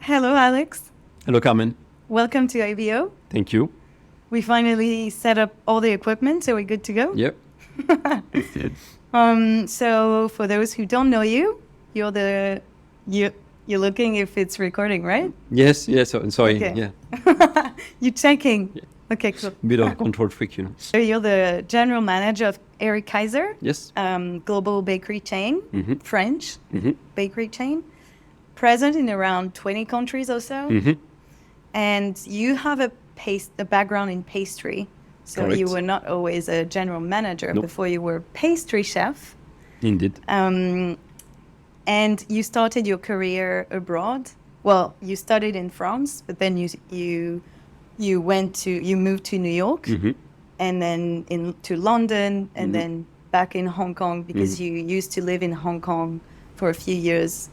Hello, Alex. Hello, Carmen. Welcome to ABO. Thank you. We finally set up all the equipment, so we're good to go. Yep. So for those who don't know you, you're looking if it's recording, right? Yes. Sorry. Okay. Yeah. You're checking. Yeah. Okay, cool. Bit of control freak, So you're the general manager of Eric Kayser. Yes. Global bakery chain, French bakery chain, present in around 20 countries or so. And you have a background in pastry. So Correct. you were not always a general manager. Nope. Before you were pastry chef. Indeed. And you started your career abroad. Well, you studied in France, but then you moved to New York, and then to London, and then back in Hong Kong because you used to live in Hong Kong for a few years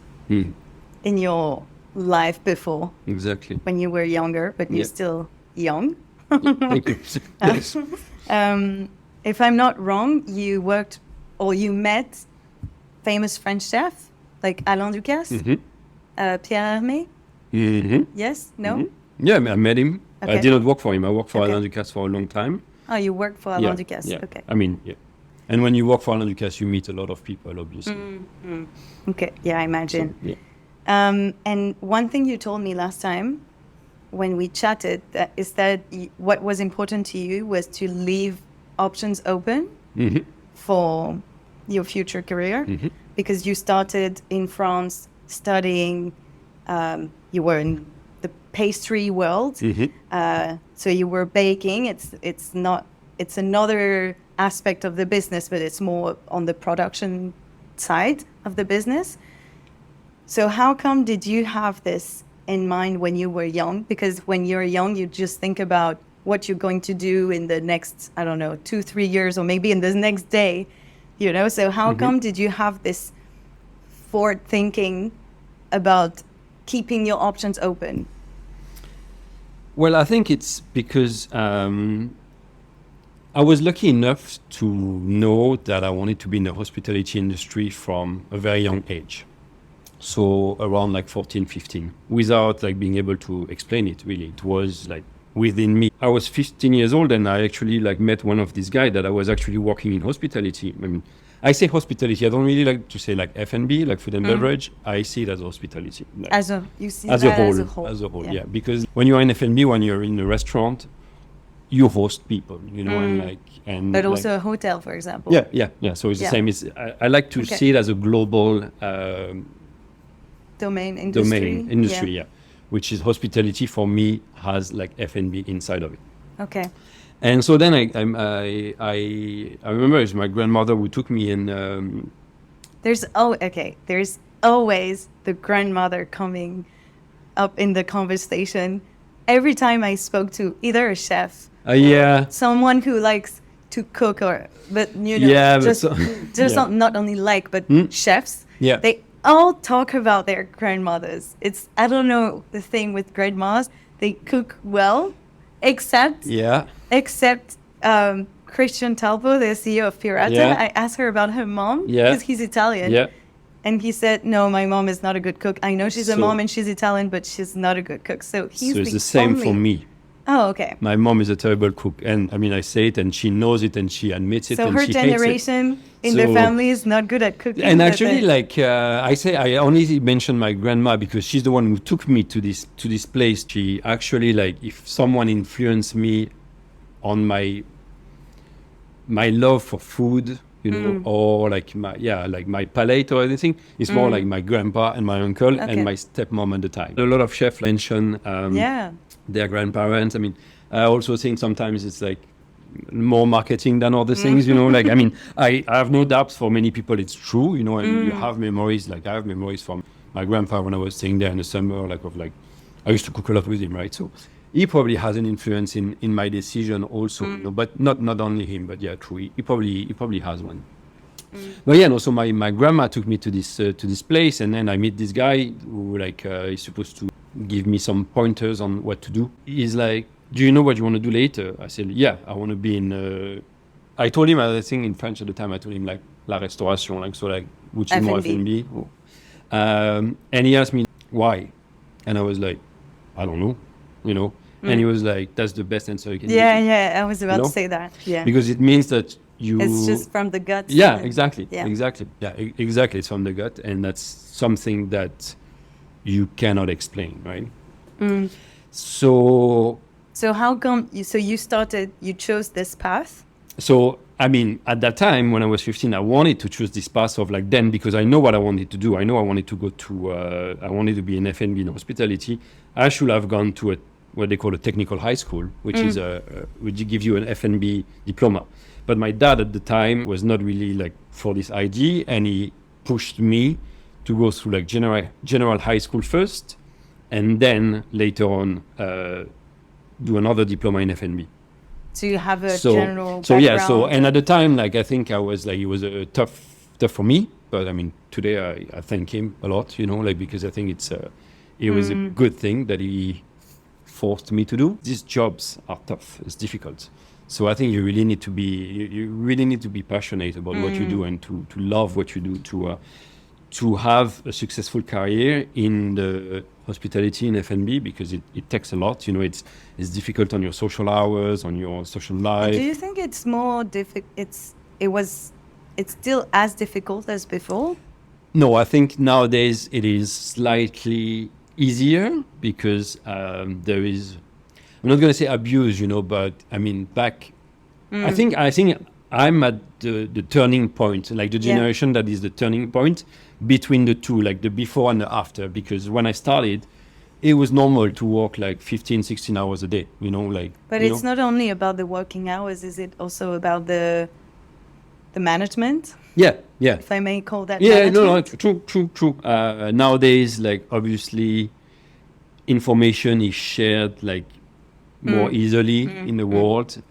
in your life before. Exactly. When you were younger, but you're still young. Thank you. Yes. If I'm not wrong, you worked or you met famous French chefs like Alain Ducasse, Pierre Hermé. Yes? No? Yeah, I met him. Okay. I did not work for him. I worked for Alain Ducasse for a long time. Oh, you worked for Alain Ducasse. Yeah. Okay. I mean, yeah. And when you work for Alain Ducasse, you meet a lot of people, obviously. Okay. Yeah, I imagine. So, yeah. And one thing you told me last time when we chatted is that what was important to you was to leave options open for your future career because you started in France studying, you were in the pastry world. So you were baking. It's another aspect of the business, but it's more on the production side of the business. So how come did you have this in mind when you were young? Because when you're young, you just think about what you're going to do in the next, 2-3 years, or maybe in the next day, So how come did you have this forward thinking about keeping your options open? Well, I think it's because I was lucky enough to know that I wanted to be in the hospitality industry from a very young age. So around like 14, 15, without like being able to explain it really. It was like within me. I was 15 years old and I actually like met one of these guys that I was actually working in hospitality. I mean, I say hospitality. I don't really like to say like F&B, like food and beverage. I see it as hospitality. Like, as a whole. As a whole, yeah. Because when you're in F&B, when you're in a restaurant, you host people, But also a hotel, for example. Yeah. So it's the same. I like to see it as a global domain industry. Yeah. Which is hospitality for me has like F&B inside of it. Okay. And so then I remember it's my grandmother who took me in. There's always the grandmother coming up in the conversation. Every time I spoke to either a chef, someone who likes to cook, not only like, but chefs. Yeah. They all talk about their grandmothers. I don't know the thing with grandmas. They cook well, except Christian Talpaert, the CEO of Pirata. Yeah. I asked her about her mom because he's Italian. Yeah. And he said, no, my mom is not a good cook. I know she's a mom and she's Italian, but she's not a good cook. So it's the same for me. Oh, okay. My mom is a terrible cook. And I mean, I say it and she knows it and she admits it. So and her she generation in the family is not good at cooking. And actually, I only mention my grandma because she's the one who took me to this place. She actually, if someone influenced me on my love for food, or my palate or anything, it's more like my grandpa and my uncle and my stepmom at the time. A lot of chefs mention their grandparents. I mean, I also think sometimes it's like more marketing than other things, I have no doubts for many people it's true, and you have memories. Like I have memories from my grandpa when I was staying there in the summer, I used to cook a lot with him, right? So he probably has an influence in my decision also, but not only him, but true. He probably has one. But so my grandma took me to this place, and then I meet this guy who is supposed to give me some pointers on what to do. He's like, do you know what you want to do later? I said, yeah, I want to be in... I told him, I think in French at the time, I told him la restauration, which is more F&B. And he asked me, why? And I was like, I don't know, you know. And he was like, that's the best answer you can give. Yeah, I was about to say that. Yeah. Because it means that it's just from the gut. Yeah, exactly. Yeah. Exactly. Yeah, exactly. It's from the gut. And that's something that you cannot explain, right? So how come you chose this path? So, I mean, at that time when I was 15, I wanted to choose this path of like then because I know what I wanted to do. I know I wanted to go to, I wanted to be in F&B in hospitality. I should have gone to what they call a technical high school, which is which gives you an F&B diploma. But my dad at the time was not really like for this idea, and he pushed me to go through like general high school first, and then later on do another diploma in F&B. So you have a general So background. yeah, and at the time, like I think I was like, it was tough for me. But I mean, today I thank him a lot, you know, like because I think it was a good thing that he forced me to do. These jobs are tough. It's difficult. So I think you really need to be passionate about what you do and to love what you do to have a successful career in the hospitality in F&B, because it takes a lot. You know, it's difficult on your social hours, on your social life. Do you think it's more difficult? It's still as difficult as before? No, I think nowadays it is slightly easier because there is, I'm not going to say abuse, you know, but I mean back, I think I'm at the turning point, like the generation that is the turning point between the two, like the before and the after. Because when I started, it was normal to work like 15, 16 hours a day, you know, like. But it's not only about the working hours, is it also about the management? Yeah. If I may call that management. True. Nowadays, like obviously, information is shared like more easily in the world.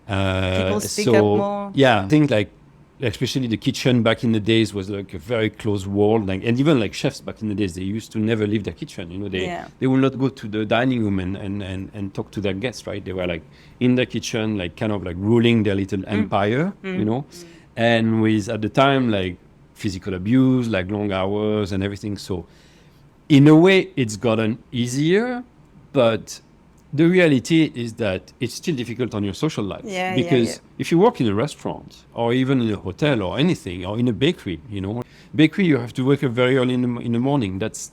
People speak up more. Yeah, I think like especially the kitchen back in the days was like a very close world. Like, and even like chefs back in the days, they used to never leave their kitchen. You know, they will not go to the dining room and talk to their guests, right? They were like in the kitchen, like kind of like ruling their little empire, you know. And with at the time like physical abuse, like long hours and everything. So in a way, it's gotten easier, but the reality is that it's still difficult on your social life. Because if you work in a restaurant or even in a hotel or anything, or in a bakery, you know, you have to wake up very early in the morning. That's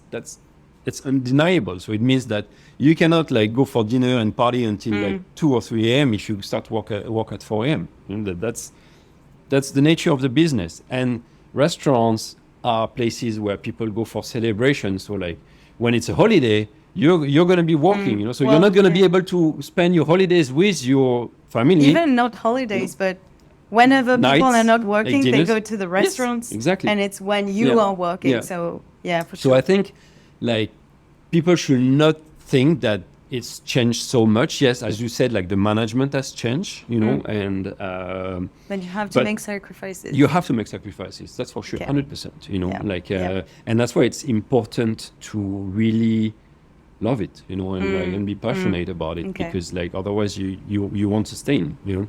undeniable. So it means that you cannot like go for dinner and party until like 2 or 3 a.m. if you start work at 4 a.m. You know, that's the nature of the business. And restaurants are places where people go for celebrations. So like when it's a holiday, you're going to be working, you know, so you're not going to be able to spend your holidays with your family. Even not holidays, but whenever people are not working, like they go to the restaurants. Yes, exactly. And it's when you are working. So, for sure. So I think, like, people should not think that it's changed so much. Yes, as you said, like, the management has changed, you know, and... but you have to make sacrifices. You have to make sacrifices, that's for sure, 100%, you know, and that's why it's important to really... love it, you know, and be passionate about it, because like otherwise you won't sustain, you know.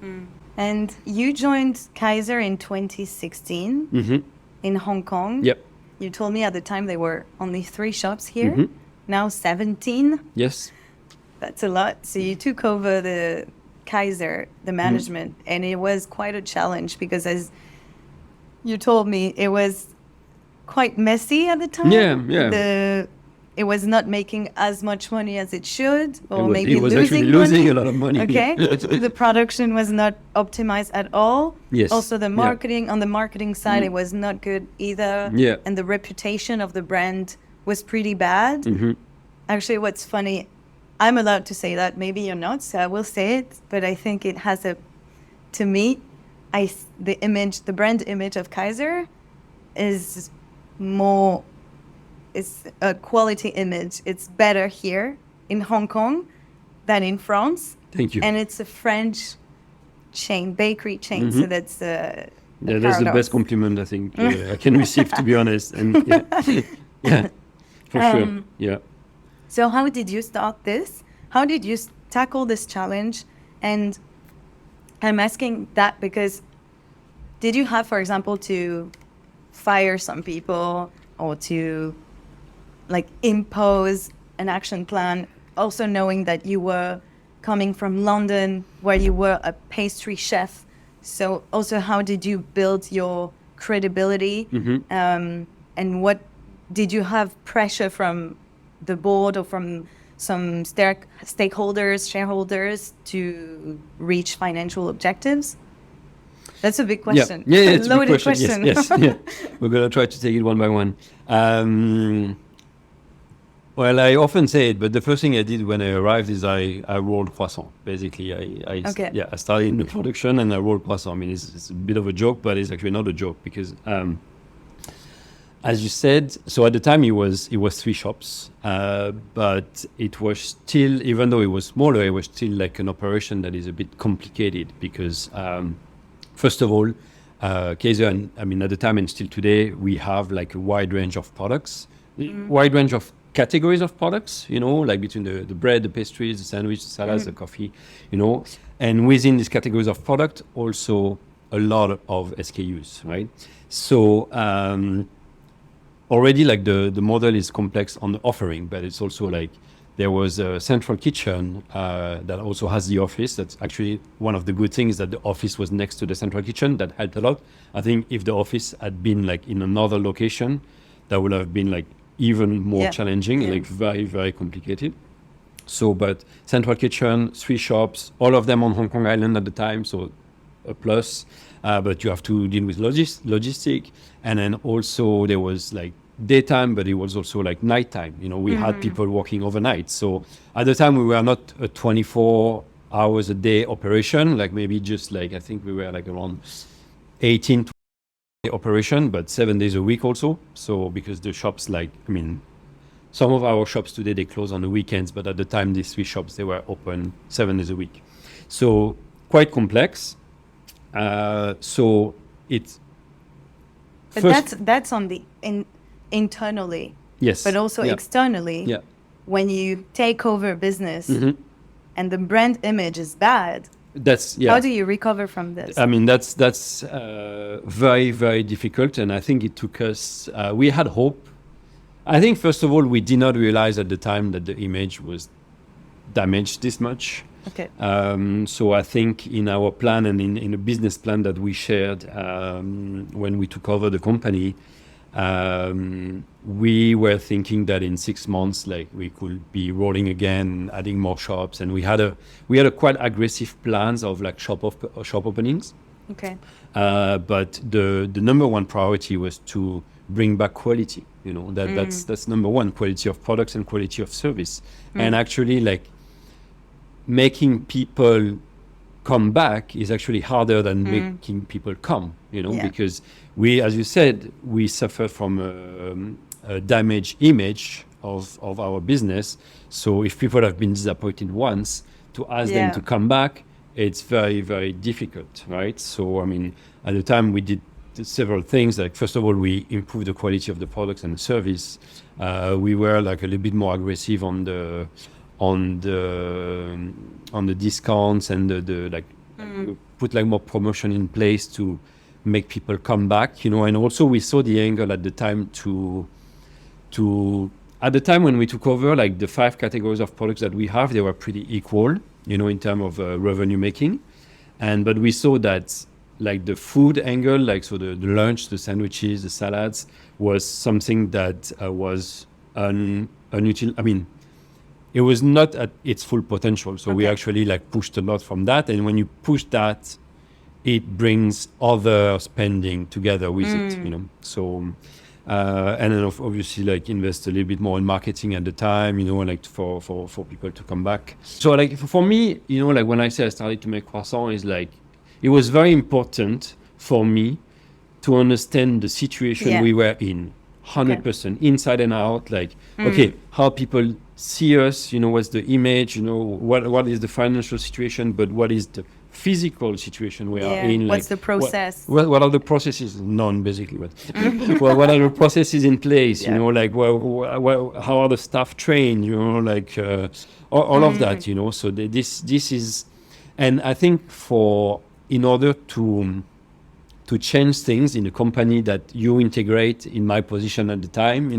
And you joined Kayser in 2016 in Hong Kong. Yep. You told me at the time there were only 3 shops here. Now 17. Yes. That's a lot. So you took over the Kayser, the management, and it was quite a challenge because, as you told me, it was quite messy at the time. Yeah. It was not making as much money as it should, or it was actually losing a lot of money. Okay. The production was not optimized at all. Yes. Also, the marketing on the marketing side, it was not good either. Yeah. And the reputation of the brand was pretty bad. Actually, what's funny, I'm allowed to say that. Maybe you're not, so I will say it. But I think it has to me, the brand image of Kayser is more. It's a quality image. It's better here in Hong Kong than in France. Thank you. And it's a French bakery chain. So that's that's the best compliment I think I can receive, to be honest. And for sure. Yeah. So how did you start this? How did you tackle this challenge? And I'm asking that because did you have, for example, to fire some people or to like impose an action plan, also knowing that you were coming from London where you were a pastry chef. So also, how did you build your credibility? And what did you have pressure from the board or from some stakeholders, shareholders to reach financial objectives? That's a big question. Yeah, it's a loaded big question. Yes. We're going to try to take it one by one. Well, I often say it, but the first thing I did when I arrived is I rolled croissant. Basically, I started in the production and I rolled croissant. I mean, it's a bit of a joke, but it's actually not a joke because, as you said, so at the time it was 3 shops, but it was still, even though it was smaller, it was still like an operation that is a bit complicated because, first of all, Kayser, and I mean, at the time and still today, we have like a wide range of products, wide range of categories of products, like between the bread, the pastries, the sandwich, the salads, the coffee, and within these categories of product, also a lot of SKUs, right? So already like the model is complex on the offering, but it's also like there was a central kitchen that also has the office. That's actually one of the good things, that the office was next to the central kitchen. That helped a lot. I think if the office had been like in another location, that would have been like even more challenging, like very, very complicated. So, but central kitchen, 3 shops, all of them on Hong Kong Island at the time, so a plus. But you have to deal with logistic. And then also there was like daytime, but it was also like nighttime. We had people working overnight. So at the time we were not a 24 hours a day operation, like maybe just like, I think we were like around 18 operation, but 7 days a week also. So because the shops, like, I mean, some of our shops today, they close on the weekends, but at the time, these 3 shops, they were open 7 days a week. So quite complex. So it's... But that's on the internally. Yes. But also externally, when you take over a business and the brand image is bad, how do you recover from this? I mean, that's very, very difficult. And I think it took us, we had hope. I think, first of all, we did not realize at the time that the image was damaged this much. Okay. So I think in our plan and in a business plan that we shared when we took over the company, we were thinking that in 6 months, like, we could be rolling again, adding more shops, and we had a quite aggressive plans of like shop openings. Okay. But the number one priority was to bring back quality. That's number one, quality of products and quality of service, and actually like making people come back is actually harder than making people come. Because we, as you said, we suffer from a damaged image of our business. So if people have been disappointed once, to ask them to come back, it's very, very difficult, right? So, I mean, at the time we did several things. Like, first of all, we improved the quality of the products and the service. We were like a little bit more aggressive on the discounts and put like more promotion in place to make people come back, and also we saw the angle at the time at the time when we took over, like the 5 categories of products that we have, they were pretty equal, in terms of revenue making. But we saw that like the food angle, like, so the lunch, the sandwiches, the salads was something that was unutil. I mean, it was not at its full potential. So we actually like pushed a lot from that. And when you push that, it brings other spending together with it, So, and then obviously like invest a little bit more in marketing at the time, like for people to come back. So like for me, like when I say I started to make croissant, is like, it was very important for me to understand the situation we were in, 100%, inside and out. Like, how people see us, what's the image, what is the financial situation, but what is the physical situation we are in? What's the process? What are the processes? None, basically. But well, what are the processes in place? Like, how are the staff trained? Like all of that. So this is, and I think in order to change things in a company that you integrate, in my position at the time,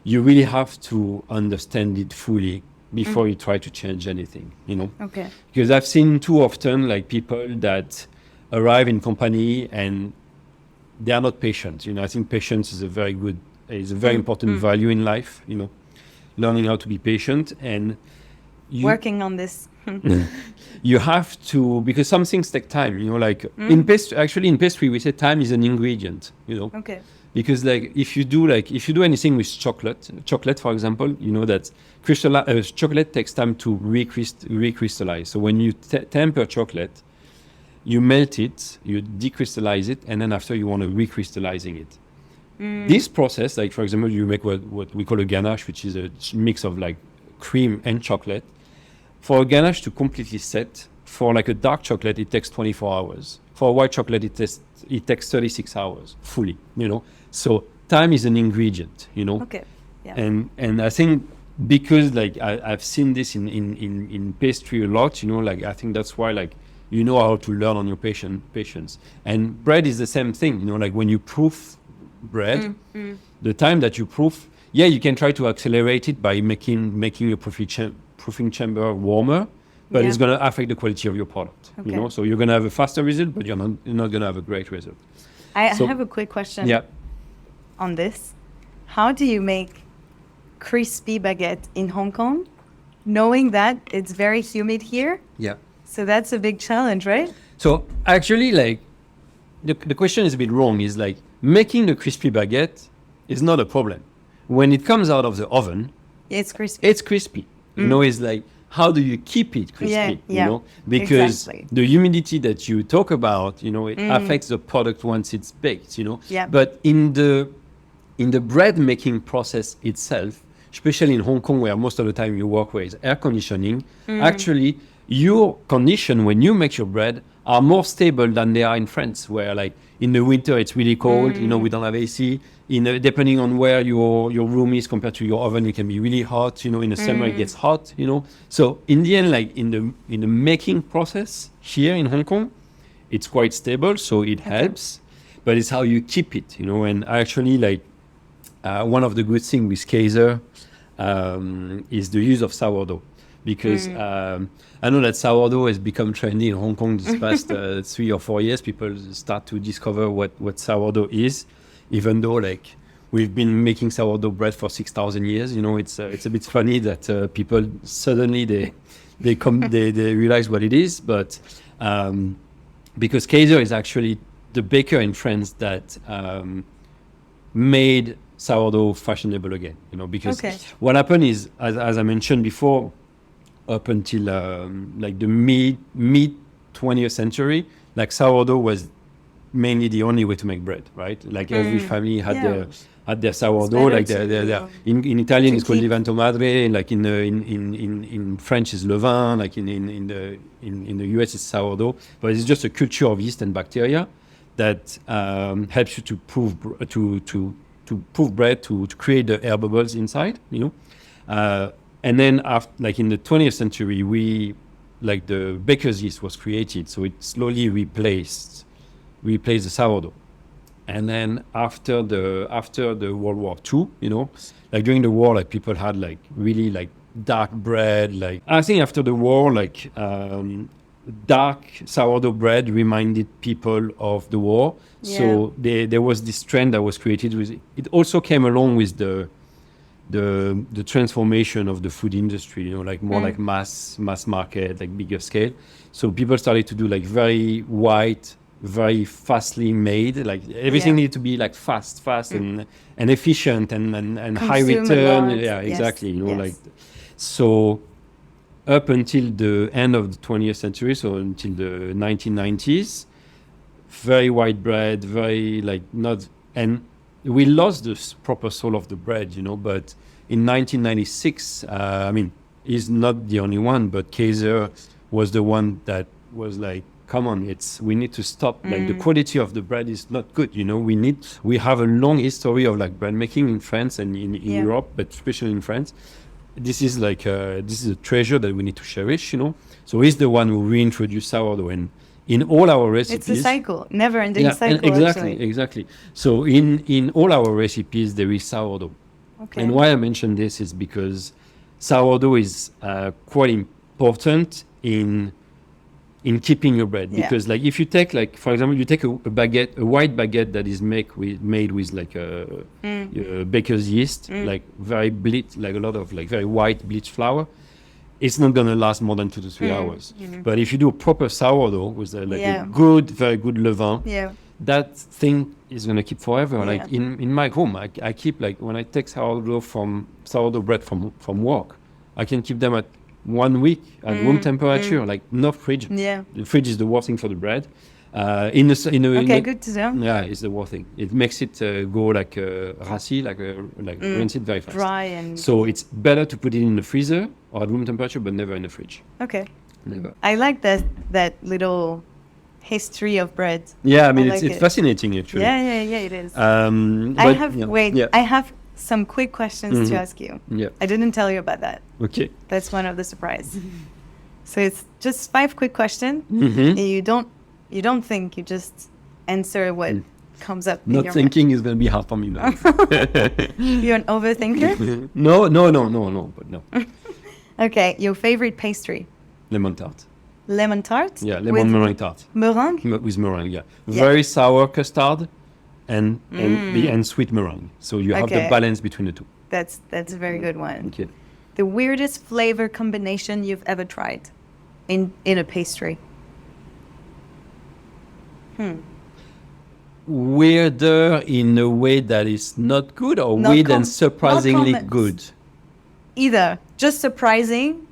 you really have to understand it fully before you try to change anything, Okay. Because I've seen too often like people that arrive in company and they are not patient. I think patience is a very important value in life, learning how to be patient and working on this. You have to, because some things take time, in pastry we say time is an ingredient, Okay. because like if you do anything with chocolate for example, that chocolate takes time to recrystallize. So when you temper chocolate, you melt it, you decrystallize it, and then after you want to recrystallizing it. This process, like for example, you make what we call a ganache, which is a mix of like cream and chocolate. For a ganache to completely set, for like a dark chocolate, it takes 24 hours. For a white chocolate, it takes 36 hours fully, So time is an ingredient, Okay. Yeah. And I think because like I've seen this in pastry a lot, like I think that's why like how to learn on your patience. And bread is the same thing, like when you proof bread, the time that you proof, you can try to accelerate it by making your proofing chamber warmer, but it's going to affect the quality of your product. Okay. So you're going to have a faster result, but you're not going to have a great result. I have a quick question on this. How do you make crispy baguette in Hong Kong, knowing that it's very humid here? Yeah. So that's a big challenge, right? So actually, like the question is a bit wrong. Is like making the crispy baguette is not a problem. When it comes out of the oven, it's crispy. It's crispy. It's like, how do you keep it crispy? Because the humidity that you talk about, it affects the product once it's baked, Yeah. But in the bread making process itself, especially in Hong Kong, where most of the time you work with air conditioning, actually your condition when you make your bread are more stable than they are in France, where like in the winter it's really cold, we don't have AC. Depending on where your room is compared to your oven, it can be really hot. In the summer it gets hot. So in the end, like in the making process here in Hong Kong, it's quite stable, so it helps. But it's how you keep it. And actually, like one of the good things with Kayser is the use of sourdough, because I know that sourdough has become trendy in Hong Kong this past 3 or 4 years. People start to discover what sourdough is. Even though like we've been making sourdough bread for 6,000 years, it's a bit funny that people suddenly they realize what it is. But because Kayser is actually the baker in France that made sourdough fashionable again, because what happened is, as I mentioned before, up until like the mid 20th century, like sourdough was mainly the only way to make bread, right? Like every family had their sourdough, like in Italian it's called levain madre, like in French is levain, like in the US it's sourdough, but it's just a culture of yeast and bacteria that helps you to proof bread, to create the air bubbles inside, and then after, like in the 20th century, the baker's yeast was created, so it slowly replaced the sourdough. And then after the World War II, like during the war, like people had like really like dark bread. Like I think after the war, like dark sourdough bread reminded people of the war. Yeah. So there was this trend that was created with it. It also came along with the transformation of the food industry, like more like mass market, like bigger scale. So people started to do like very white, very fastly made, like everything needed to be like fast and efficient and high return. Exactly. Like so up until the end of the 20th century, so until the 1990s, very white bread, very like not, and we lost the proper soul of the bread, but in 1996, he's not the only one, but Kayser was the one that was like, come on, we need to stop. Like the quality of the bread is not good. We have a long history of like bread making in France and in Europe, but especially in France. This is like this is a treasure that we need to cherish. So he's the one who reintroduced sourdough, and in all our recipes, it's a cycle, never-ending cycle. Exactly. So in all our recipes there is sourdough, Okay. And why I mention this is because sourdough is quite important in keeping your bread. Yeah. Because like if you take like, for example, you take a baguette, a white baguette that is made with like a baker's yeast, like very like a lot of like very white bleached flour, it's not gonna last more than 2 to 3 hours. But if you do a proper sourdough with a very good levain, that thing is gonna keep forever. Like in my home, I keep like when I take sourdough bread from work, I can keep them at 1 week at room temperature, like no fridge. Yeah. The fridge is the worst thing for the bread. Good to know. Yeah, it's the worst thing. It makes it go like rassis, like rinse it very fast. Dry and. So it's better to put it in the freezer or at room temperature, but never in the fridge. Okay. Never. I like that little history of bread. Yeah, I mean like it's it. fascinating actually. Yeah, it is. I I have some quick questions to ask you. Yeah. I didn't tell you about that. Okay. That's one of the surprise. So it's just 5 quick questions. Mm-hmm. And you don't think, you just answer what comes up in Not your thinking is going to be hard for me now. mind. You're an overthinker? No, but no. Okay, your favorite pastry? Lemon tart. Lemon tart? Yeah, lemon meringue tart. Meringue? With meringue, yeah. Very sour custard and sweet meringue. So you have the Okay. balance between the two. That's a very good one. Okay. The weirdest flavor combination you've ever tried in a pastry? Weirder in a way that is not good, or Not weird com- and surprisingly not good? Either. Just surprising,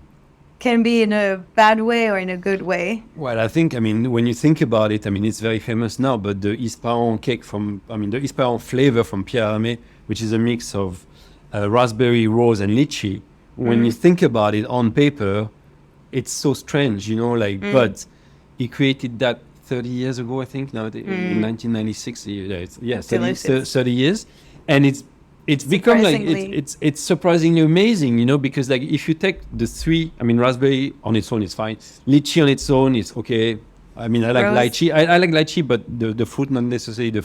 can be in a bad way or in a good way. Well, I think, when you think about it, it's very famous now, but the Ispahan cake the Ispahan flavor from Pierre Hermé, which is a mix of raspberry, rose, and lychee. When you think about it on paper, it's so strange, but he created that 30 years ago, I think, now in 1996, 30 years. And it's become like, it's surprisingly amazing, because like if you take the three, raspberry on its own is fine. Lychee on its own is okay. I like lychee. I like lychee, but the fruit, not necessarily the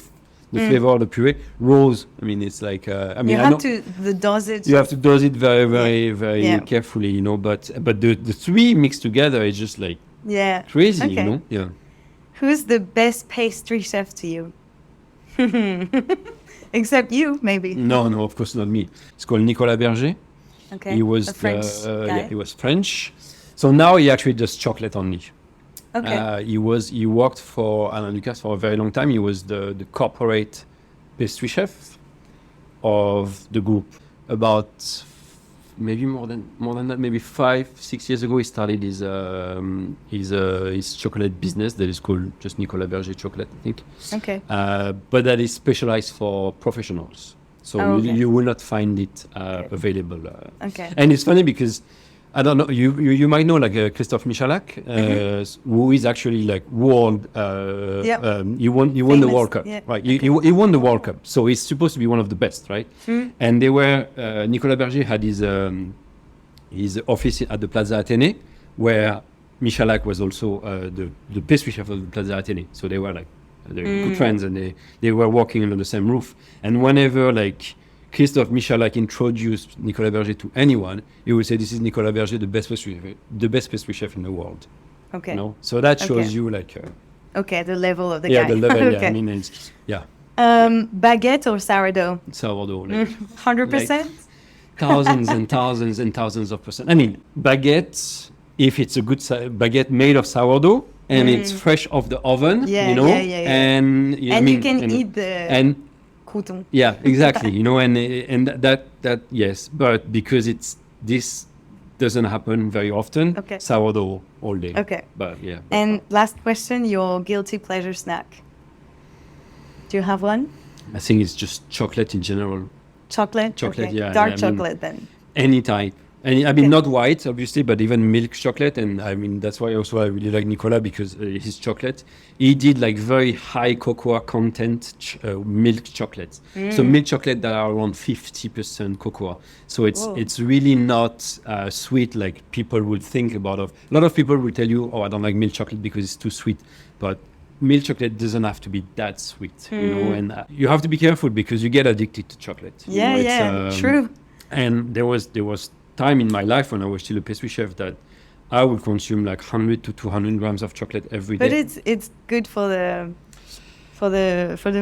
flavor or the puree. Rose, it's like, the dosage. You have to dose it very, very, very carefully, but the three mixed together is just like crazy, Okay. Yeah. Who's the best pastry chef to you? Except you, maybe. No, of course not me. It's called Nicolas Berger. Okay. He was a French guy. he was French. So now he actually does chocolate only. Okay. He worked for Alain Ducasse for a very long time. He was the corporate pastry chef of the group. About maybe more than that, maybe 5-6 years ago, he started his chocolate business that is called just Nicolas Berger Chocolate, I think. Okay. But that is specialized for professionals. So you will not find it available. Okay. And it's funny because I don't know, you might know like Christophe Michalak, who is actually like world. He won the World Cup, right? He won the World Cup, so he's supposed to be one of the best, right? And they were Nicolas Berger had his office at the Plaza Athénée, where Michalak was also the pastry chef of the Plaza Athénée. So they were like good friends, and they were working under the same roof. And whenever like Christophe Michalak introduced Nicolas Berger to anyone, he would say, "This is Nicolas Berger, the best pastry chef in the world." Okay. So that shows you like. The level of the guy. Yeah, the level. Okay. Yeah, it's Baguette or sourdough? Sourdough. Like, 100%. Thousands and thousands and thousands of percent. Baguette, if it's a good baguette made of sourdough and it's fresh off the oven, and you can eat the crouton. Yeah, exactly. And that yes, but because this doesn't happen very often. Okay. Sourdough all day. Okay. But yeah. And last question, your guilty pleasure snack. Do you have one? I think it's just chocolate in general. Chocolate? Chocolate, okay. yeah. Dark chocolate then. Any type. Not white, obviously, but even milk chocolate. And that's why also I really like Nicolas, because his chocolate, he did like very high cocoa content milk chocolates. So milk chocolate that are around 50% cocoa. So it's really not sweet like people would think about. A lot of people will tell you, "Oh, I don't like milk chocolate because it's too sweet." But milk chocolate doesn't have to be that sweet, you know, and you have to be careful because you get addicted to chocolate. You know, it's, true. And there was time in my life when I was still a pastry chef that I would consume like 100 to 200 grams of chocolate every day. But it's good for the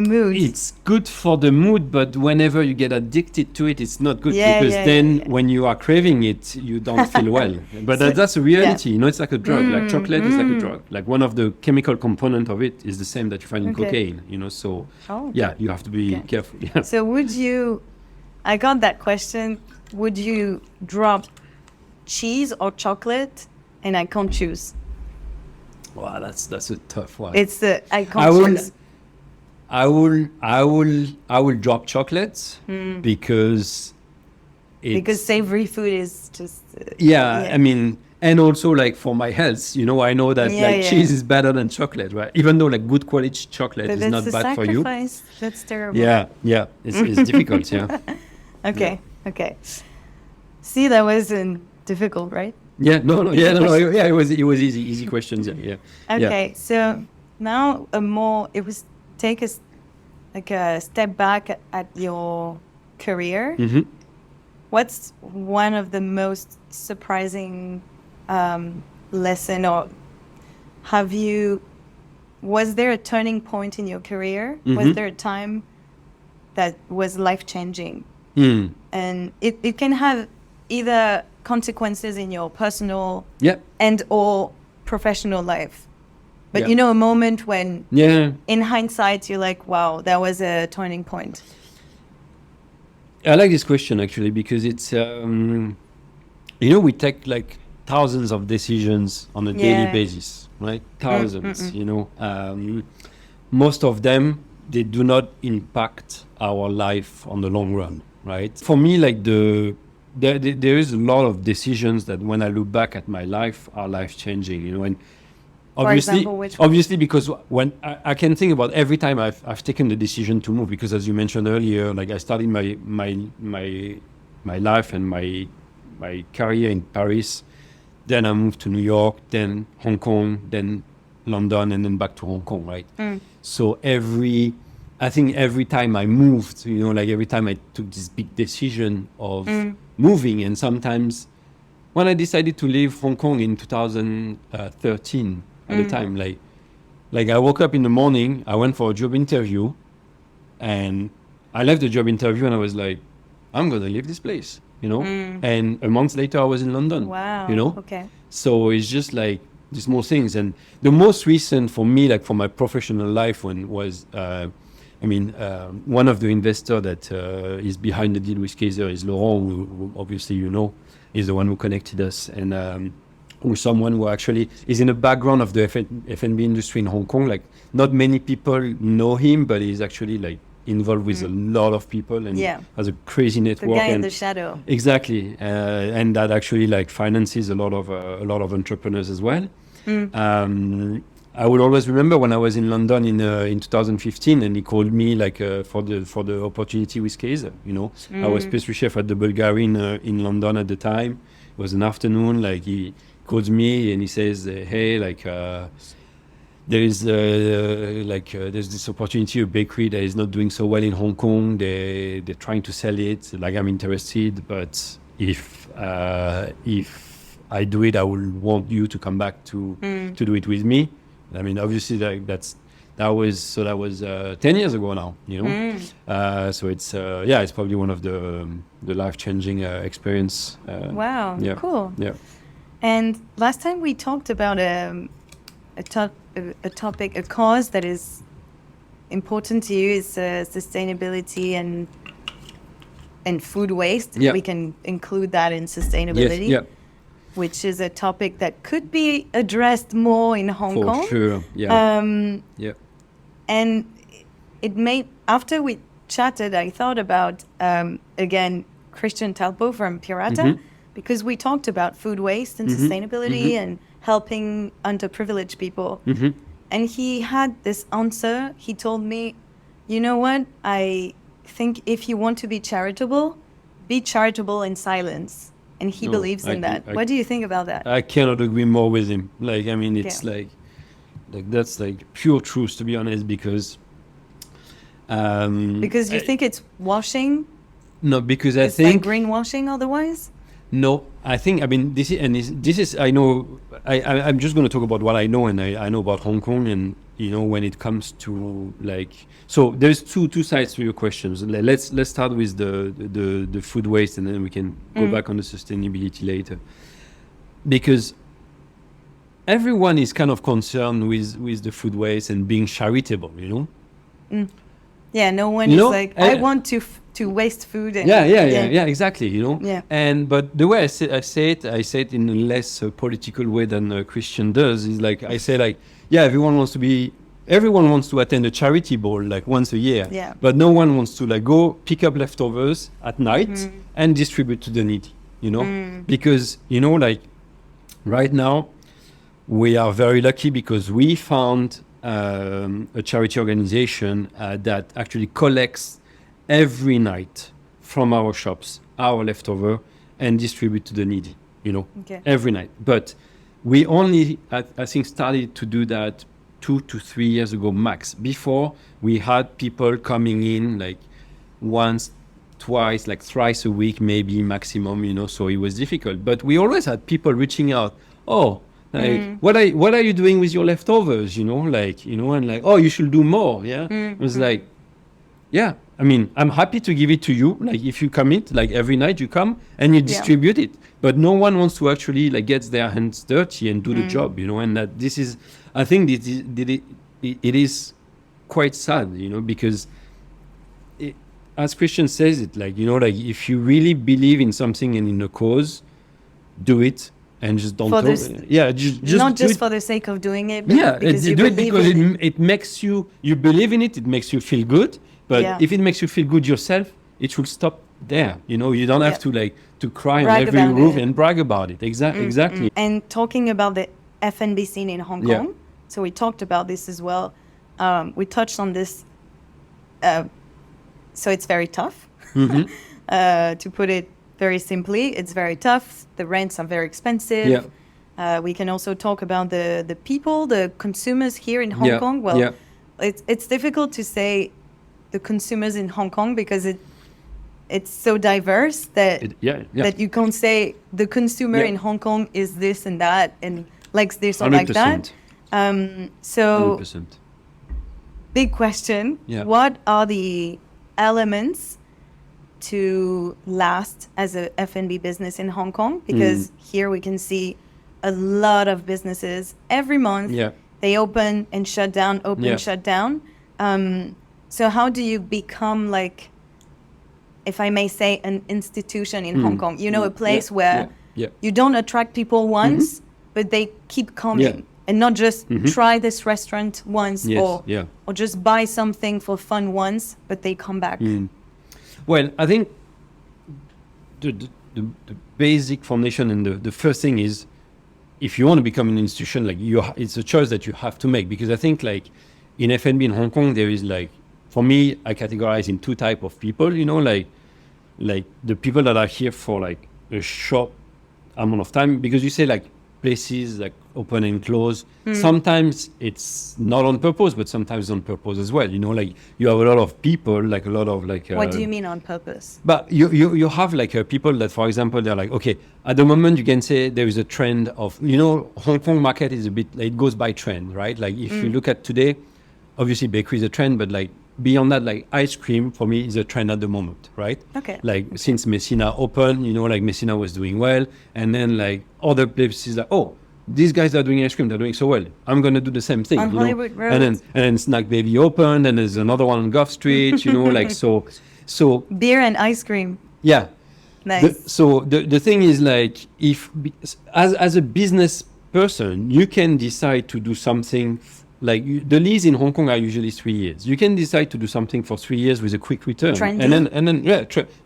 mood. It's good for the mood, but whenever you get addicted to it, it's not good because then when you are craving it, you don't feel well. But that's a reality. You know, it's like a drug. Like chocolate is like a drug. Like one of the chemical component of it is the same that you find in cocaine. You know, so you have to be careful. Yeah. So I got that question. Would you drop cheese or chocolate? And I can't choose. Wow, that's a tough one. I can't choose. I will drop chocolates because savory food is just I mean, and also like for my health, you know, I know that cheese is better than chocolate, right? Even though like good quality chocolate is not bad for you. That's terrible. Yeah, it's difficult. Yeah. Okay. See, that wasn't difficult, right? Yeah, no. Yeah, it was easy questions. Yeah. Okay, so now take a step back at your career. Mm-hmm. What's one of the most surprising lesson, or was there a turning point in your career? Mm-hmm. Was there a time that was life-changing? And it can have either consequences in your personal and or professional life. But you know, a moment when, in hindsight, you're like, wow, that was a turning point. I like this question actually because it's, you know, we take like thousands of decisions on a daily basis, right? Thousands, you know. Most of them, they do not impact our life on the long run, right? For me, like there is a lot of decisions that when I look back at my life are life-changing, you know, and obviously, because when I can think about every time I've taken the decision to move, because as you mentioned earlier, like I started my life and my career in Paris, then I moved to New York, then Hong Kong, then London, and then back to Hong Kong, right? So I think every time I moved, you know, like every time I took this big decision of moving, and sometimes when I decided to leave Hong Kong in 2013, at the time, like I woke up in the morning, I went for a job interview, and I left the job interview, and I was like, I'm gonna leave this place, you know. And a month later, I was in London. Wow. You know. Okay. So it's just like these small things, and the most recent for me, like for my professional life, was one of the investors that is behind the deal with Kayser is Laurent, who obviously you know, is the one who connected us, and who's someone who actually is in the background of the F&B industry in Hong Kong. Like not many people know him, but he's actually like involved with a lot of people and has a crazy network. The guy in the shadow. Exactly, and that actually like finances a lot of entrepreneurs as well. I would always remember when I was in London in 2015, and he called me like for the opportunity with Kayser. You know, I was pastry chef at the Bulgarian in London at the time. It was an afternoon. Like he calls me and he says, "Hey, like there's this opportunity, a bakery that is not doing so well in Hong Kong. They're trying to sell it. Like I'm interested, but if I do it, I will want you to come back to do it with me." I mean, obviously, that was 10 years ago now, you know. So it's probably one of the life-changing experience. Wow, cool. Yeah. And last time we talked about a topic, a cause that is important to you is sustainability and food waste. Yeah. We can include that in sustainability. Yes, which is a topic that could be addressed more in Hong Kong. For sure, yeah. And after we chatted, I thought about, again, Christian Talpaert from Pirata, because we talked about food waste and sustainability and helping underprivileged people. And he had this answer. He told me, you know what? I think if you want to be charitable in silence. And he believes in that. What do you think about that? I cannot agree more with him. Like, I mean, it's like, Like that's like pure truth, to be honest, because Because you think it's washing? no, because I It's think like greenwashing otherwise? no, I think, I mean, this is I know, I'm just going to talk about what I know, and I know about Hong Kong, and you know, when it comes to like, so there's two sides to your questions. Let's start with the food waste, and then we can go back on the sustainability later, because everyone is kind of concerned with the food waste and being charitable, you know. Yeah, no one You is know, like, I want to waste food. And yeah, exactly, you know. Yeah. And but the way I say it in a less political way than a Christian does, is like I say, like, yeah, everyone wants to attend a charity ball like once a year, Yeah. but no one wants to like go pick up leftovers at night and distribute to the needy, you know, because you know, like right now we are very lucky because we found a charity organization that actually collects every night from our shops our leftover and distribute to the needy, you know, every night. But we only, I think, started to do that 2 to 3 years ago max. Before, we had people coming in like once, twice, like thrice a week, maybe maximum, you know, so it was difficult. But we always had people reaching out, oh, like, what are you doing with your leftovers, you know, like, you know, and like, oh, you should do more, yeah? It was like, yeah, I mean, I'm happy to give it to you, like, if you commit, like, every night you come and you distribute it, but no one wants to actually, like, get their hands dirty and do the job, you know, and that this is, I think it is quite sad, you know, because as Christian says it, like, you know, like, if you really believe in something and in a cause, do it. And just don't just not just for the sake of doing it, but because you do it believe because in it makes you believe in it, it makes you feel good, but if it makes you feel good yourself, it will stop there, you know. You don't have to like to cry brag on every roof it. and brag about it. Exactly. And talking about the F&B scene in Hong Kong, so we talked about this as well, we touched on this, so it's very tough. To put it very simply, it's very tough. The rents are very expensive. We can also talk about the people, the consumers here in Hong Kong. Well, it's difficult to say the consumers in Hong Kong because it's so diverse that that you can't say the consumer in Hong Kong is this and that and likes this or 100%. Like that. So 100%. Big question. What are the elements to last as a F&B business in Hong Kong? Because here we can see a lot of businesses every month. They open and shut down, shut down. So how do you become, like, if I may say, an institution in Hong Kong? You know, a place where you don't attract people once, but they keep coming. And not just try this restaurant once or just buy something for fun once, but they come back. Well, I think the basic foundation and the first thing is, if you want to become an institution, like it's a choice that you have to make. Because I think, like, in F&B in Hong Kong, there is, like, for me, I categorize in two type of people, you know, like the people that are here for like a short amount of time, because you say like places like open and close. Sometimes it's not on purpose, but sometimes on purpose as well. You know, like you have a lot of people, like a lot of like. What do you mean on purpose? But you have like people that, for example, they're like, okay, at the moment you can say there is a trend of, you know, Hong Kong market is a bit, it goes by trend, right? Like if you look at today, obviously bakery is a trend, but like beyond that, like ice cream for me is a trend at the moment, right? Like since Messina opened, you know, like Messina was doing well, and then like other places like, oh, these guys are doing ice cream, they're doing so well, I'm gonna do the same thing. On Hollywood Road. And then Snack Baby opened, and there's another one on Gulf Street, you know, like so beer and ice cream. Yeah. Nice. The thing is, like, if as a business person, you can decide to do something. Like the lease in Hong Kong are usually 3 years. You can decide to do something for 3 years with a quick return. Trendy. And then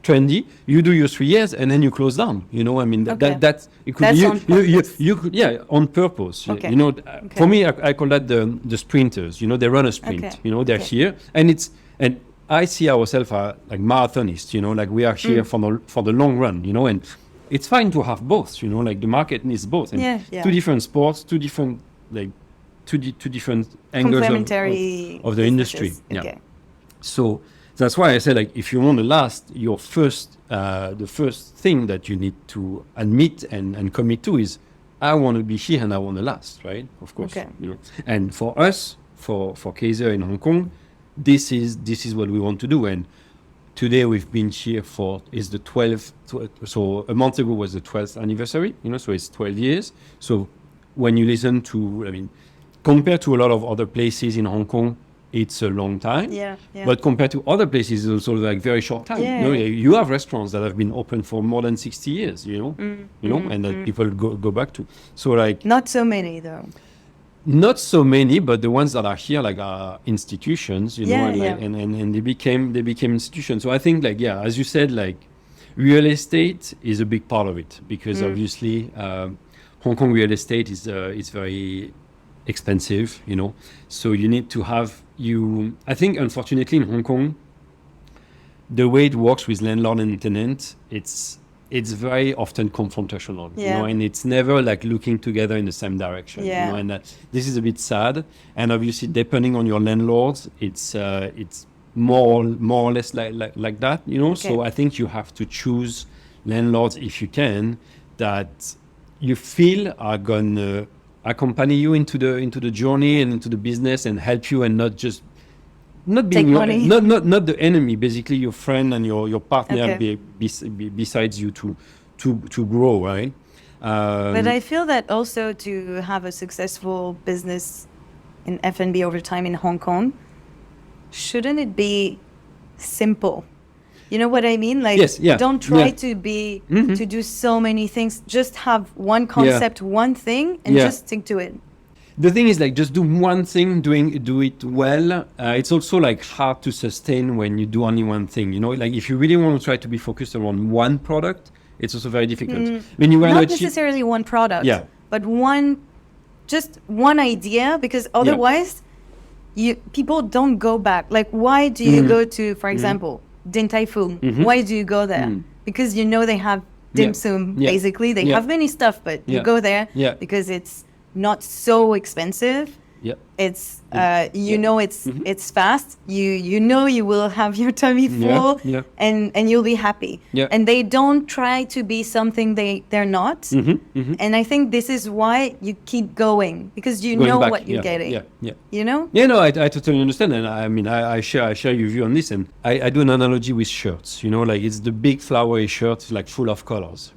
trendy. You do your 3 years and then you close down. You know, I mean that's it could that's be, on purpose. you could on purpose. You know, for me, I call that the sprinters. You know, they run a sprint. You know, they're here, and I see ourselves as like marathonists. You know, like we are here for the long run. You know, and it's fine to have both. You know, like the market needs both. And two different sports, two different like two different angles of the industry. Okay. Yeah. So that's why I say, like, if you want to last, your the first thing that you need to admit and commit to is, I want to be here and I want to last, right? Of course. Okay. You know? And for us, for Kayser in Hong Kong, this is what we want to do. And today we've been here is the 12th. So a month ago was the 12th anniversary. You know, so it's 12 years. So when you listen to, I mean, compared to a lot of other places in Hong Kong, it's a long time. Yeah. But compared to other places, it's also like very short time. Yeah. You know, you have restaurants that have been open for more than 60 years, and that people go back to. So like, not so many though. Not so many, but the ones that are here, like, are institutions, and they became institutions. So I think, like, as you said, like, real estate is a big part of it, because obviously Hong Kong real estate is very expensive, so you need to have I think, unfortunately, in Hong Kong, the way it works with landlord and tenant, it's very often confrontational, and it's never like looking together in the same direction, and this is a bit sad. And obviously, depending on your landlords, it's more or less like that, Okay. So I think you have to choose landlords, if you can, that you feel are gonna accompany you into the journey and into the business and help you, and not being not the enemy, basically your friend and your partner, besides you to grow, right? But I feel that also to have a successful business in F&B over time in Hong Kong, shouldn't it be simple? You know what I mean? Like, yes, don't try to do so many things. Just have one concept, one thing, and just stick to it. The thing is, like, just do one thing, do it well. It's also like hard to sustain when you do only one thing. Like, if you really want to try to be focused around one product, it's also very difficult. When you not necessarily one product, but just one idea, because otherwise, people don't go back. Like, why do you go to, for example, Din Tai Fung? Why do you go there? Because they have dim sum, basically. They have many stuff, but you go there because it's not so expensive. It's it's fast. You will have your tummy full, and you'll be happy. And they don't try to be something they're not. And I think this is why you keep going, because you know what you're getting. I totally understand, and I mean, I share your view on this. And I do an analogy with shirts. Like, it's the big flowery shirt, like, full of colors.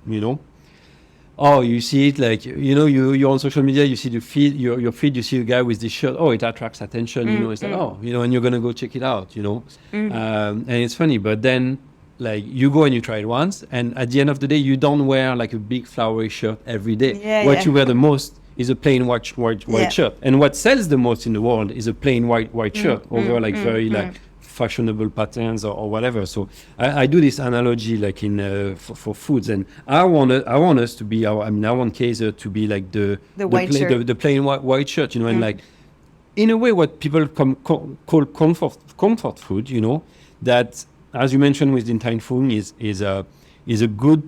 Oh, you see it, like, you're on social media, you see the feed, your feed, you see a guy with this shirt. Oh, it attracts attention, it's like, and you're going to go check it out, and it's funny, but then, like, you go and you try it once, and at the end of the day, you don't wear, like, a big flowery shirt every day. What you wear the most is a plain white shirt. And what sells the most in the world is a plain white shirt over, like, very, like, fashionable patterns or whatever. So I do this analogy, like, in for foods, and I want us to be I want Kayser to be like the plain white shirt, and like, in a way, what people call comfort food, that, as you mentioned with Din Tai Fung, is a good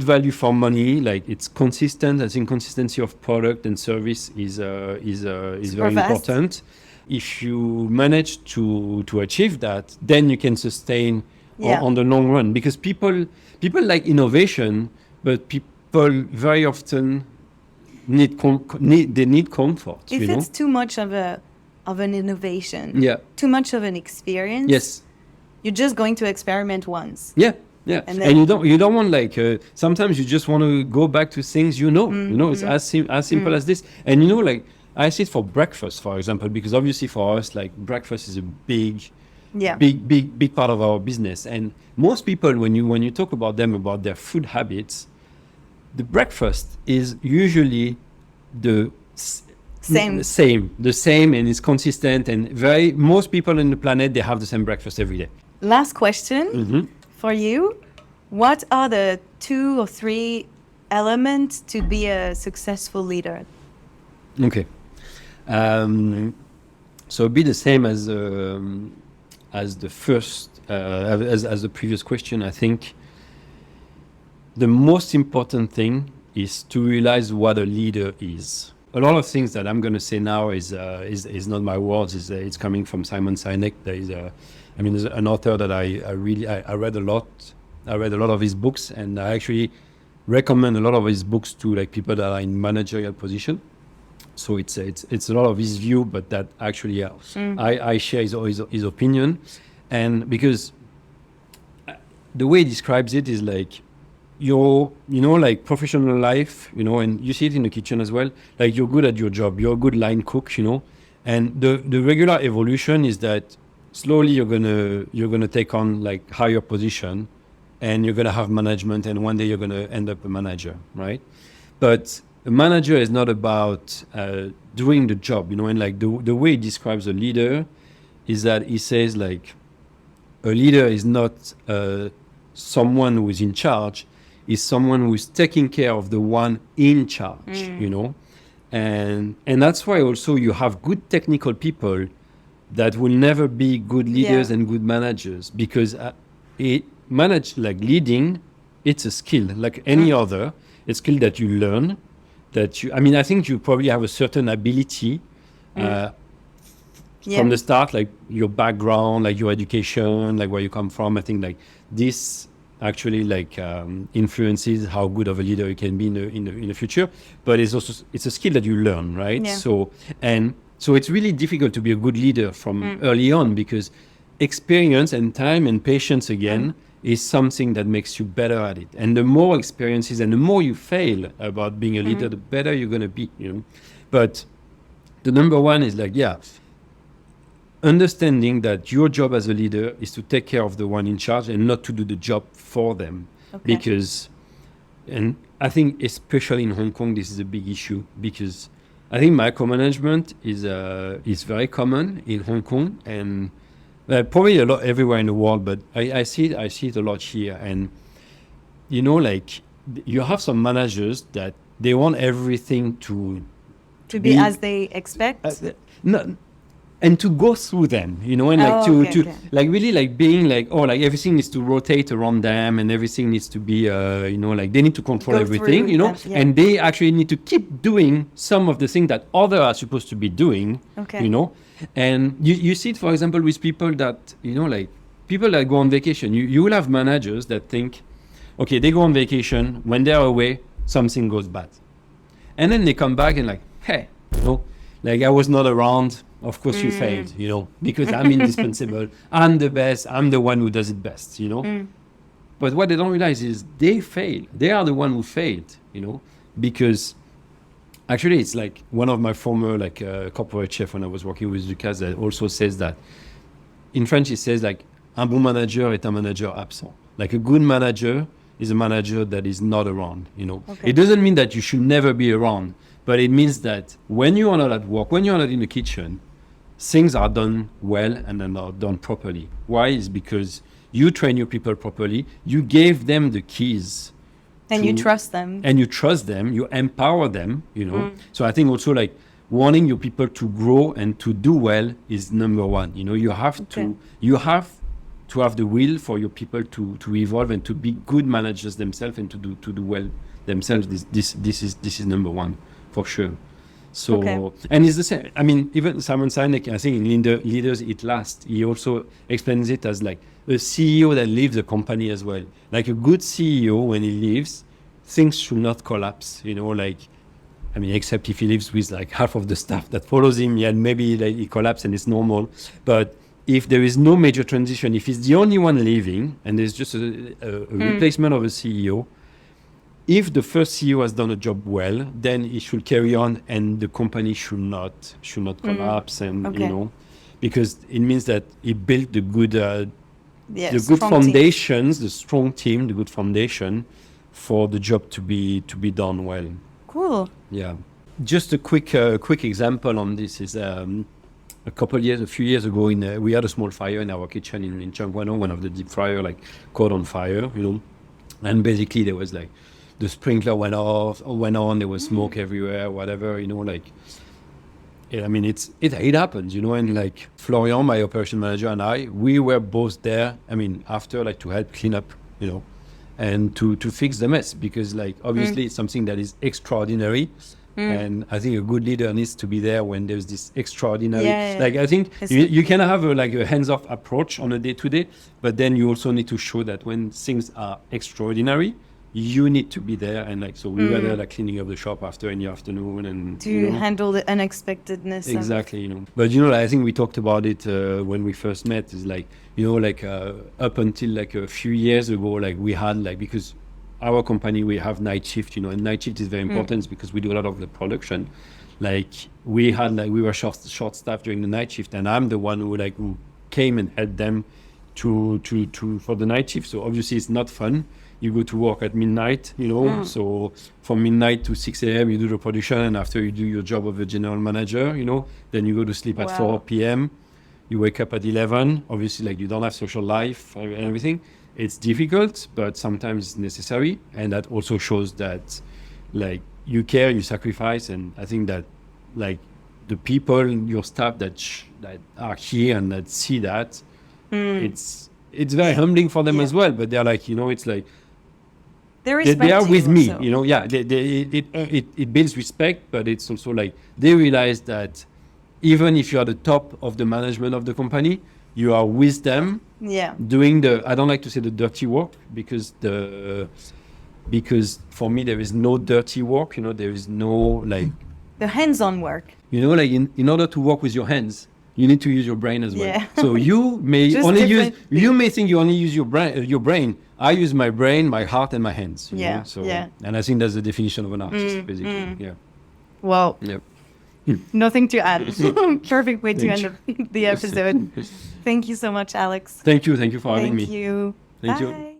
value for money. Like, it's consistent. I think consistency of product and service is very important. If you manage to achieve that, then you can sustain on the long run. Because people like innovation, but people very often need comfort. If it's too much of an innovation, too much of an experience, you're just going to experiment once. And you don't want, like, sometimes you just want to go back to things it's as simple as this. And like, I see it for breakfast, for example, because obviously for us, like, breakfast is a big part of our business. And most people, when you talk about them, about their food habits, the breakfast is usually the same, and it's consistent. And most people on the planet, they have the same breakfast every day. Last question for you: what are the 2 or 3 elements to be a successful leader? Okay. So it'd be the same as the first, as the previous question. I think the most important thing is to realize what a leader is. a lot of things that I'm going to say now is not my words. It's coming from Simon Sinek. There's an author that I read a lot. I read a lot of his books, and I actually recommend a lot of his books to like people that are in managerial position. So it's a lot of his view, but that actually I share his opinion, and because the way he describes it is like like professional life, and you see it in the kitchen as well. Like you're good at your job, you're a good line cook, and the regular evolution is that slowly you're gonna take on like higher position, and you're gonna have management, and one day you're gonna end up a manager, right? But a manager is not about doing the job, and like the way he describes a leader is that he says like a leader is not someone who is in charge, is someone who is taking care of the one in charge, and that's why also you have good technical people that will never be good leaders and good managers, because leading, it's a skill like any other. It's a skill that you learn. I think you probably have a certain ability from the start, like your background, like your education, like where you come from. I think like this actually like influences how good of a leader you can be in the future. But it's a skill that you learn, right? Yeah. So it's really difficult to be a good leader from early on, because experience and time and patience again is something that makes you better at it. And the more experiences and the more you fail about being a leader, the better you're going to be, But the number one is like, understanding that your job as a leader is to take care of the one in charge and not to do the job for them. Okay. And I think especially in Hong Kong, this is a big issue, because I think micromanagement is very common in Hong Kong, and probably a lot everywhere in the world, but I see it a lot here. And like you have some managers that they want everything to be as they expect, and to go through them, and like really like being like, like everything needs to rotate around them, and everything needs to be like they need to control everything, and they actually need to keep doing some of the things that others are supposed to be doing, and you see it, for example, with people that like people that go on vacation. You will have managers that think, okay, they go on vacation, when they're away something goes bad, and then they come back and like, hey, like I was not around. Of course you failed, because I'm indispensable. I'm the best. I'm the one who does it best, But what they don't realize is they failed. They are the one who failed, because actually it's like one of my former corporate chef when I was working with Ducasse that also says that in French he says like un bon manager est un manager absent. Like a good manager is a manager that is not around, Okay. It doesn't mean that you should never be around, but it means that when you are not at work, when you are not in the kitchen, things are done well and then are done properly. Why? Is because you train your people properly, you gave them the keys. And you trust them. And you trust them, you empower them, So I think also like wanting your people to grow and to do well is number one. You have to have the will for your people to evolve and to be good managers themselves and to do well themselves. This is number one for sure. So and it's the same. I mean, even Simon Sinek, I think in Leaders Eat Last, he also explains it as like a CEO that leaves the company as well. Like a good CEO, when he leaves, things should not collapse. Except if he leaves with like half of the staff that follows him, and maybe like, he collapses and it's normal. But if there is no major transition, if he's the only one leaving and there's just a replacement of a CEO, if the first CEO has done a job well, then he should carry on, and the company should not collapse, and because it means that he built the good foundations, the strong team, the good foundation for the job to be done well. Cool. Yeah. Just a quick example on this is a few years ago, we had a small fire in our kitchen in Changguano. One of the deep fryer caught on fire, and basically there was like the sprinkler went on, there was smoke everywhere, whatever, it happens, and like Florian, my operation manager, and we were both there, after to help clean up, and to fix the mess, because like obviously it's something that is extraordinary, And I think a good leader needs to be there when there's this extraordinary. Yeah. Like I think It's you can have a hands-off approach on a day-to-day, but then you also need to show that when things are extraordinary, you need to be there. And like so, we were there like cleaning up the shop after in the afternoon and to handle the unexpectedness. Exactly, But I think we talked about it when we first met. Is like up until like a few years ago, like we had like because our company we have night shift, and night shift is very important because we do a lot of the production. Like we were short staffed during the night shift, and I'm the one who came and helped them to for the night shift. So obviously it's not fun. You go to work at midnight, so from midnight to 6 a.m. you do the production, and after you do your job of a general manager, then you go to sleep at 4 p.m. You wake up at 11. Obviously, like you don't have social life and everything. It's difficult, but sometimes it's necessary, and that also shows that like you care, you sacrifice, and I think that like the people, your staff that are here and that see that, it's very humbling for them as well. But they're like, it's like they are with me, it builds respect, but it's also like they realize that even if you are the top of the management of the company, you are with them doing I don't like to say the dirty work because for me there is no dirty work, there is no like the hands-on work, like in order to work with your hands you need to use your brain as well. So you may you may think you only use your brain. I use my brain, my heart, and my hands. And I think that's the definition of an artist, basically. Well, yep. Nothing to add. Perfect way to end the episode. Thank you so much, Alex. Thank you for having me. Thank you. Thank Bye. you.